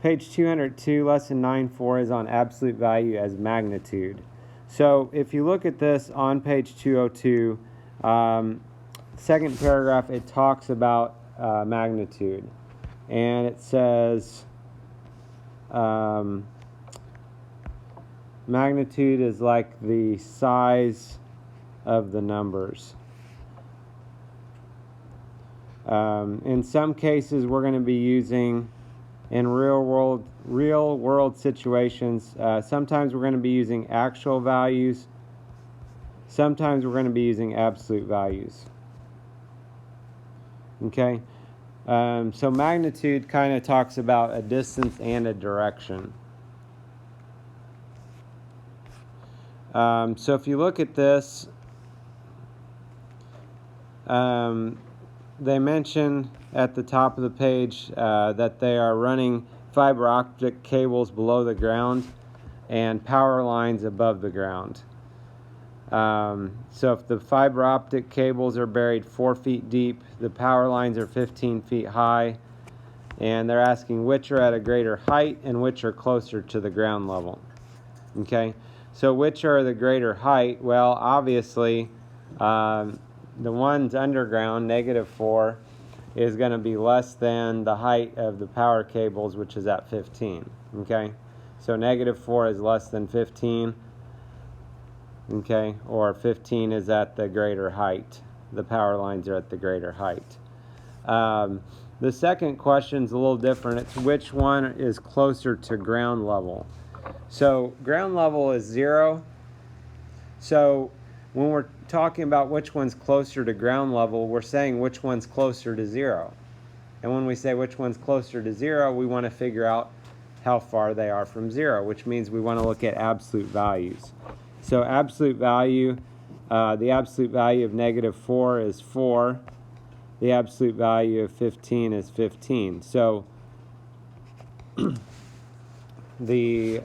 Page 202, lesson 9.4 is on absolute value as magnitude. So if you look at this on page 202, second paragraph, it talks about magnitude. And it says magnitude is like the size of the numbers. In some cases, we're going to be using, in real world situations, sometimes we're going to be using actual values. Sometimes we're going to be using absolute values. Okay? So magnitude kind of talks about a distance and a direction. So if you look at this, they mention at the top of the page that they are running fiber optic cables below the ground and power lines above the ground. So if the fiber optic cables are buried 4 feet deep, the power lines are 15 feet high, and they're asking which are at a greater height and which are closer to the ground level. Okay, so which are the greater height? Well, obviously, the ones underground, -4, is going to be less than the height of the power cables, which is at 15. Okay, so -4 is less than 15. Okay, or 15 is at the greater height. The power lines are at the greater height. The second question is a little different. It's which one is closer to ground level. So ground level is 0. So when we're talking about which one's closer to ground level, we're saying which one's closer to 0. And when we say which one's closer to 0, we want to figure out how far they are from 0, which means we want to look at absolute values. So absolute value, the absolute value of -4 is 4. The absolute value of 15 is 15. So the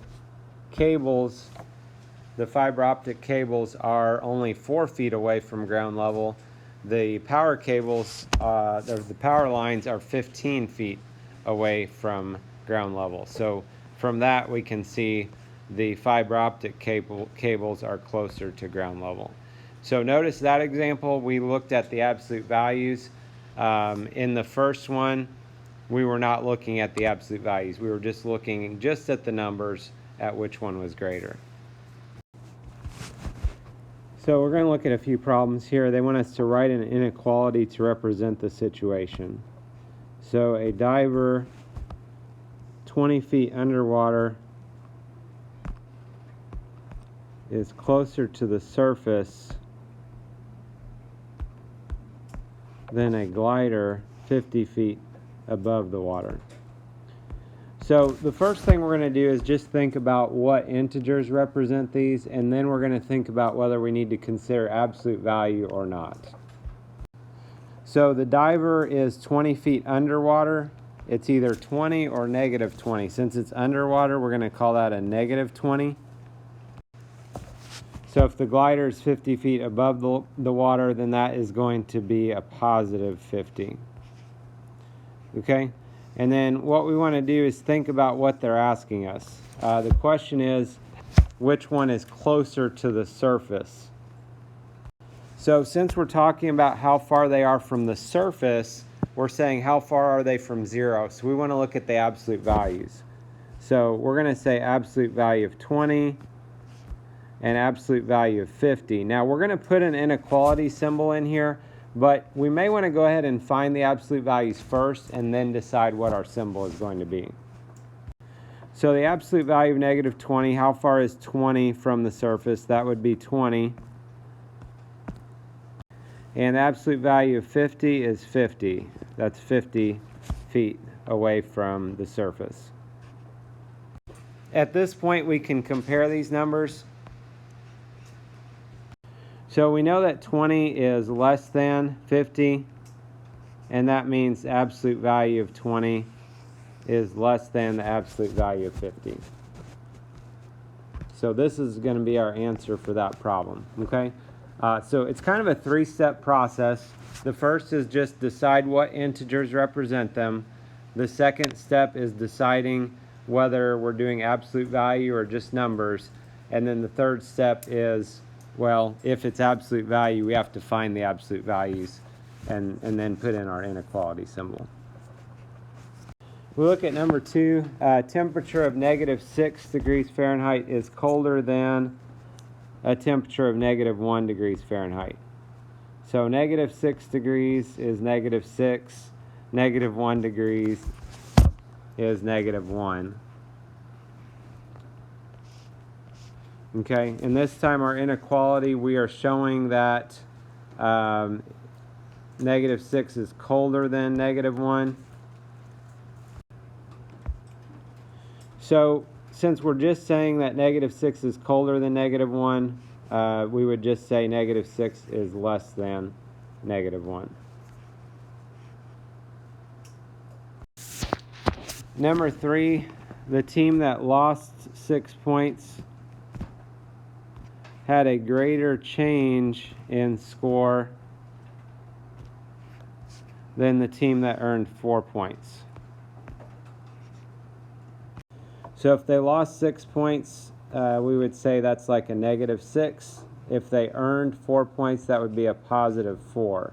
cables, the fiber optic cables, are only 4 feet away from ground level. The power cables, the power lines, are 15 feet away from ground level. So from that we can see the fiber optic cables are closer to ground level. So notice that example, we looked at the absolute values. In the first one, we were not looking at the absolute values. We were just looking just at the numbers at which one was greater. So we're going to look at a few problems here. They want us to write an inequality to represent the situation. So a diver 20 feet underwater is closer to the surface than a glider 50 feet above the water. So the first thing we're going to do is just think about what integers represent these, and then we're going to think about whether we need to consider absolute value or not. So the diver is 20 feet underwater. It's either 20 or -20. Since it's underwater, we're going to call that a -20. So if the glider is 50 feet above the water, then that is going to be a +50. Okay? And then what we want to do is think about what they're asking us. The question is, which one is closer to the surface? So since we're talking about how far they are from the surface, we're saying how far are they from 0. So we want to look at the absolute values. So we're going to say absolute value of 20 and absolute value of 50. Now we're going to put an inequality symbol in here, but we may want to go ahead and find the absolute values first and then decide what our symbol is going to be. So the absolute value of -20, how far is 20 from the surface? That would be 20. And the absolute value of 50 is 50. That's 50 feet away from the surface. At this point, we can compare these numbers. So we know that 20 is less than 50, and that means the absolute value of 20 is less than the absolute value of 50. So this is going to be our answer for that problem, okay? So it's kind of a 3-step process. The first is just decide what integers represent them. The second step is deciding whether we're doing absolute value or just numbers. And then the third step is, well, if it's absolute value, we have to find the absolute values and then put in our inequality symbol. We look at number 2. Temperature of -6 degrees Fahrenheit is colder than a temperature of -1 degrees Fahrenheit. So -6 degrees is -6, -1 degrees is -1. Okay, and this time our inequality, we are showing that -6 is colder than -1. So since we're just saying that -6 is colder than -1, we would just say -6 is less than -1. Number 3, the team that lost 6 points had a greater change in score than the team that earned 4 points. So if they lost 6 points, we would say that's like a -6. If they earned 4 points, that would be a +4.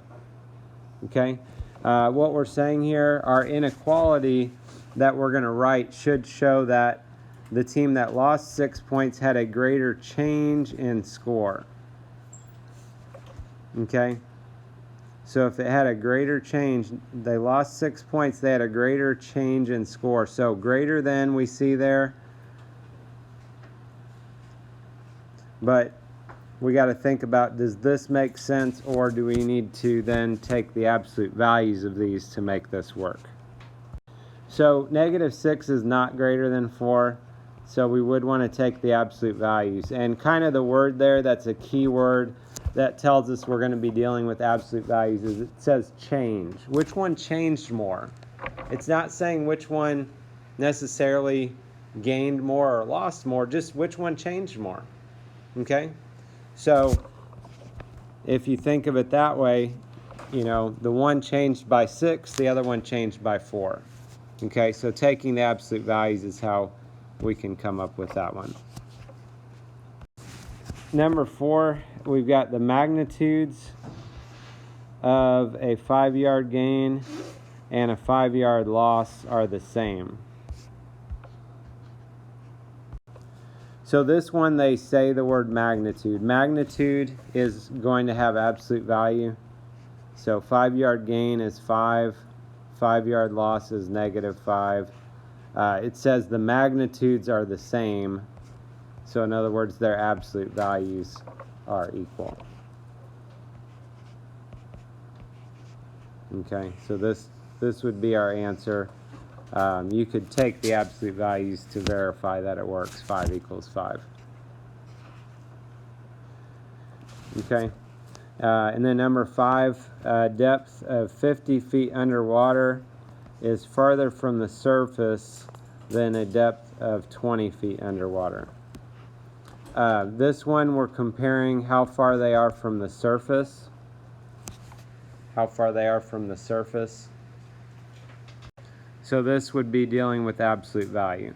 Okay? What we're saying here, our inequality that we're going to write should show that the team that lost 6 points had a greater change in score. Okay? So if it had a greater change, they lost 6 points, they had a greater change in score. So greater than we see there. But we got to think about, does this make sense, or do we need to then take the absolute values of these to make this work? So -6 is not greater than 4. So we would want to take the absolute values. And kind of the word there, that's a key word that tells us we're going to be dealing with absolute values, is it says change. Which one changed more? It's not saying which one necessarily gained more or lost more, just which one changed more. Okay? So if you think of it that way, you know, the one changed by 6, the other one changed by 4. Okay, so taking the absolute values is how we can come up with that one. Number 4, we've got the magnitudes of a 5-yard gain and a 5-yard loss are the same. So this one, they say the word magnitude. Magnitude is going to have absolute value. So 5-yard gain is 5, 5-yard loss is -5. It says the magnitudes are the same. So in other words, their absolute values are equal. Okay, so this would be our answer. You could take the absolute values to verify that it works. 5 equals 5. Okay, and then number 5, depth of 50 feet underwater is farther from the surface than a depth of 20 feet underwater. This one, we're comparing how far they are from the surface. How far they are from the surface. So this would be dealing with absolute value.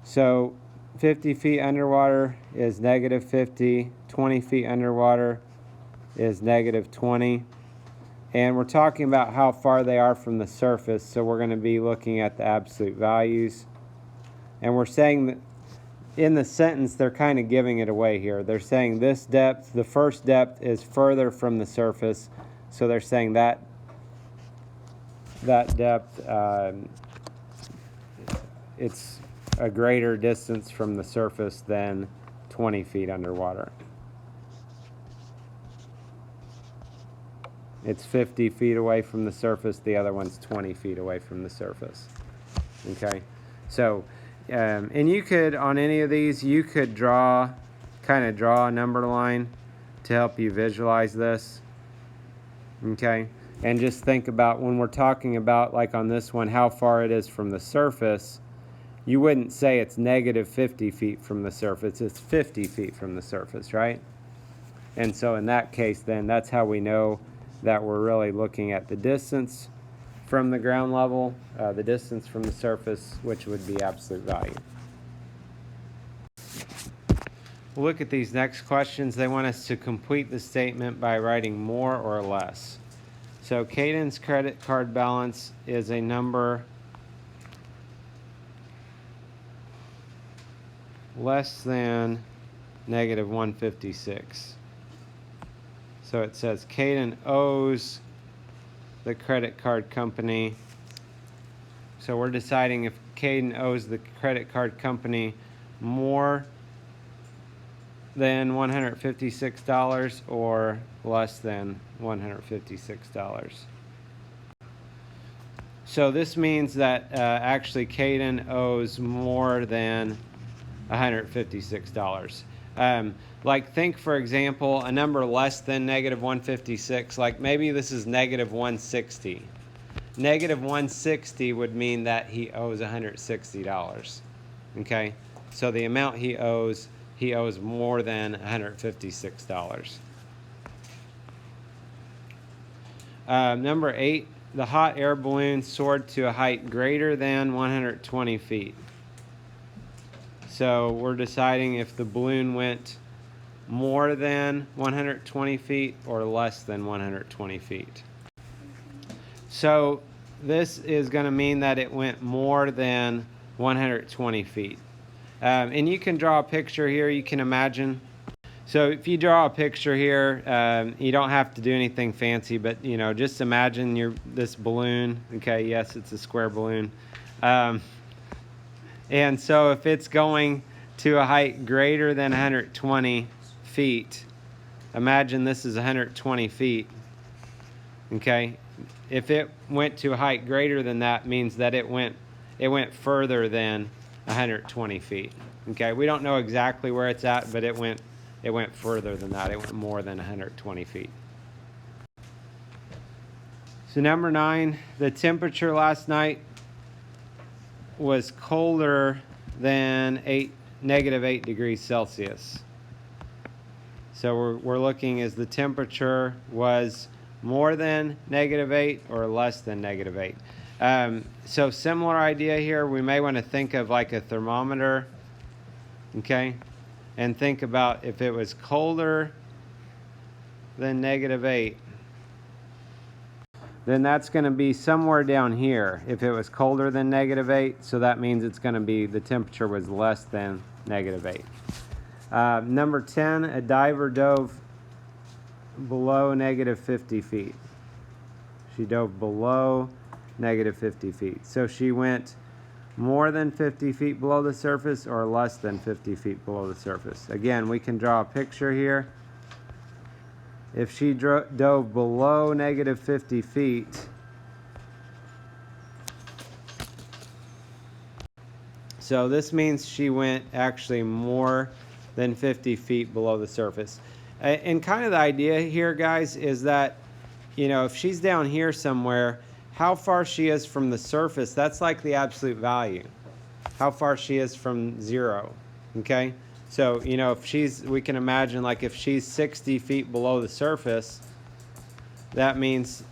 So 50 feet underwater is -50. 20 feet underwater is -20. And we're talking about how far they are from the surface, so we're going to be looking at the absolute values. And we're saying that in the sentence, they're kind of giving it away here. They're saying this depth, the first depth, is further from the surface. So they're saying that depth, it's a greater distance from the surface than 20 feet underwater. It's 50 feet away from the surface. The other one's 20 feet away from the surface. Okay, so and you could, on any of these, you could kind of draw a number line to help you visualize this. Okay, and just think about when we're talking about, like on this one, how far it is from the surface. You wouldn't say it's -50 feet from the surface. It's 50 feet from the surface, right? And so in that case, then that's how we know that we're really looking at the distance from the ground level, the distance from the surface, which would be absolute value. We'll look at these next questions. They want us to complete the statement by writing more or less. So Caden's credit card balance is a number less than negative 156. So it says Caden owes the credit card company. So we're deciding if Caden owes the credit card company more than $156 or less than $156. So this means that actually Caden owes more than $156. Like think, for example, a number less than negative 156, like maybe this is negative 160. Negative 160 would mean that he owes $160. Okay? So the amount he owes more than $156. Number 8, the hot air balloon soared to a height greater than 120 feet. So we're deciding if the balloon went more than 120 feet or less than 120 feet. So this is going to mean that it went more than 120 feet. And you can draw a picture here, you can imagine. So if you draw a picture here, you don't have to do anything fancy, but just imagine this balloon. Okay, yes, it's a square balloon. And so if it's going to a height greater than 120 feet, imagine this is 120 feet. Okay, if it went to a height greater than that, means that it went further than 120 feet. Okay, we don't know exactly where it's at, but it went further than that. It went more than 120 feet. So number 9, the temperature last night was colder than negative 8 degrees Celsius. So we're looking, as the temperature was more than negative 8 or less than negative 8. So similar idea here. We may want to think of like a thermometer, okay, and think about if it was colder than negative 8, then that's going to be somewhere down here. If it was colder than negative 8, so that means it's going to be the temperature was less than negative 8. Number 10, a diver dove below negative 50 feet. She dove below negative 50 feet. So she went more than 50 feet below the surface or less than 50 feet below the surface. Again, we can draw a picture here. If she dove below negative 50 feet, so this means she went actually more than 50 feet below the surface. And kind of the idea here, guys, is that, if she's down here somewhere, how far she is from the surface, that's like the absolute value. How far she is from 0, okay? So, if we can imagine, like if she's 60 feet below the surface, that means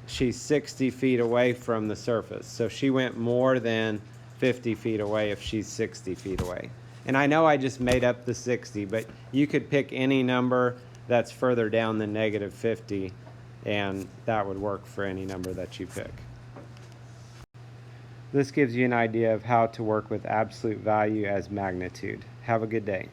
she's 60 feet away from the surface. So she went more than 50 feet away if she's 60 feet away. And I know I just made up the 60, but you could pick any number that's further down than negative 50, and that would work for any number that you pick. This gives you an idea of how to work with absolute value as magnitude. Have a good day.